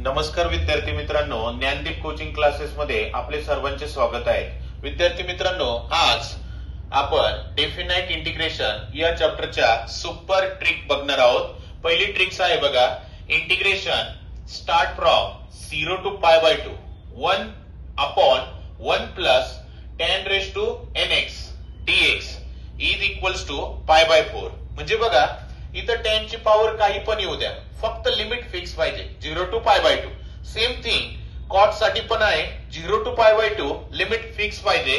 नमस्कार विद्यार्थी मित्रांनो, ज्ञानदीप कोचिंग क्लासेस मध्ये आपले सर्वांचे स्वागत आहे. विद्यार्थी मित्रांनो, आज आपण डेफिनाइट इंटिग्रेशन या चॅप्टरच्या सुपर ट्रिक बघणार आहोत. पहिली ट्रिक्स आहे बघा, integration start from 0 to π/2 1/1 plus tan raised to nx dx is equals to π/4. म्हणजे बघा, इथं tan ची पॉवर काही पण येऊ द्या, फक्त लिमिट फिक्स पाहिजे 0 to π/2. सेम थिंग कॉट साठी पण आहे, 0 to π/2 लिमिट फिक्स पाहिजे.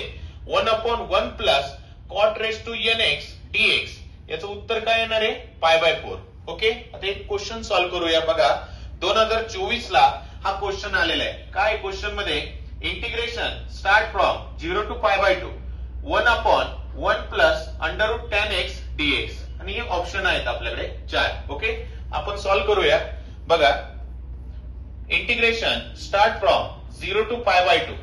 1/1 plus cot raise to nx dx याचं उत्तर काय येणार आहे? π/4. ओके, आता एक क्वेश्चन सॉल्व्ह करूया. बघा, 2024 ला हा क्वेश्चन आलेला आहे. काय क्वेश्चन मध्ये? Integration start from 0 to π/2 1/1 plus √tan x dx आणि हे ऑप्शन आहेत आपल्याकडे 4. ओके, आपण सॉल्व्ह करूया. बघा, integration start from 0 to π/2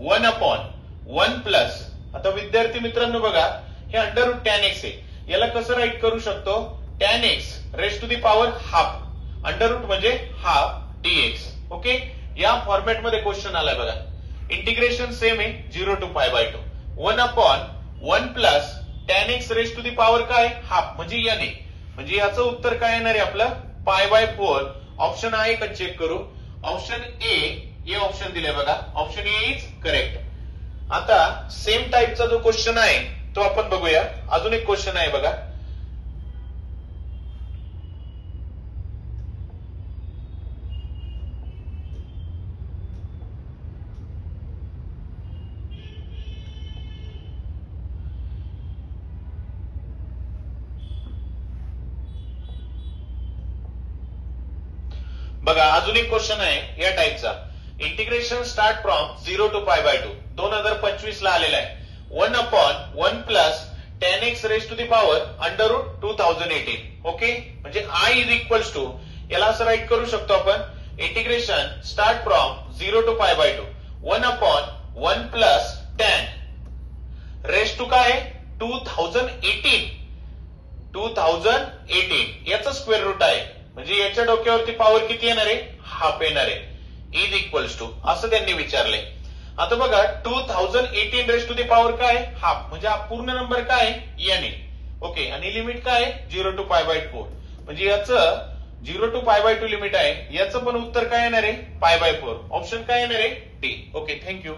1/1 plus, आता विद्यार्थी मित्रांनो बघा, हे √tan x आहे. याला कसं राईट करू शकतो? tan x raise to the power half, under root म्हणजे हाफ dx. ओके, या फॉर्मॅट मध्ये क्वेश्चन आलाय बघा. इंटिग्रेशन सेम आहे, 0 to π/2 1/1 plus tan x raise to the power काय? हाफ म्हणजे n. म्हणजे याचं उत्तर काय येणार आहे आपलं? π/4. ऑप्शन आहे का चेक करू? ऑप्शन ए ऑप्शन दिले बघा, ऑप्शन ए इज करेक्ट. आता सेम टाईपचा जो क्वेश्चन आहे तो आपण बघूया. अजून एक क्वेश्चन आहे बघा. बघा, अजून एक क्वेश्चन आहे या टाईपचा. इंटिग्रेशन स्टार्ट फ्रॉम 0 to π/2 2025 ला आलेला आहे. 1/1 plus tan x raise to the power √2018. Okay, म्हणजे I इज इक्वल्स टू, याला असं राईट करू शकतो आपण, integration start from 0 to π/2 1/1 plus tan raise to काय? 2018 याचं स्क्वेअर रूट आहे. म्हणजे याच्या डोक्यावरती पॉवर किती येणार आहे? हाफ येणार आहे. इज इक्वल्स टू असं त्यांनी विचारले. आता बघा, 2018 रेस टू दी पॉवर काय? हाफ, म्हणजे हा पूर्ण नंबर काय? n. ओके, आणि लिमिट काय? 0 to π/4. म्हणजे याचं 0 to π/2 लिमिट आहे. याचं पण उत्तर काय येणार आहे? π/4. ऑप्शन काय येणार आहे? डी. Okay, thank you.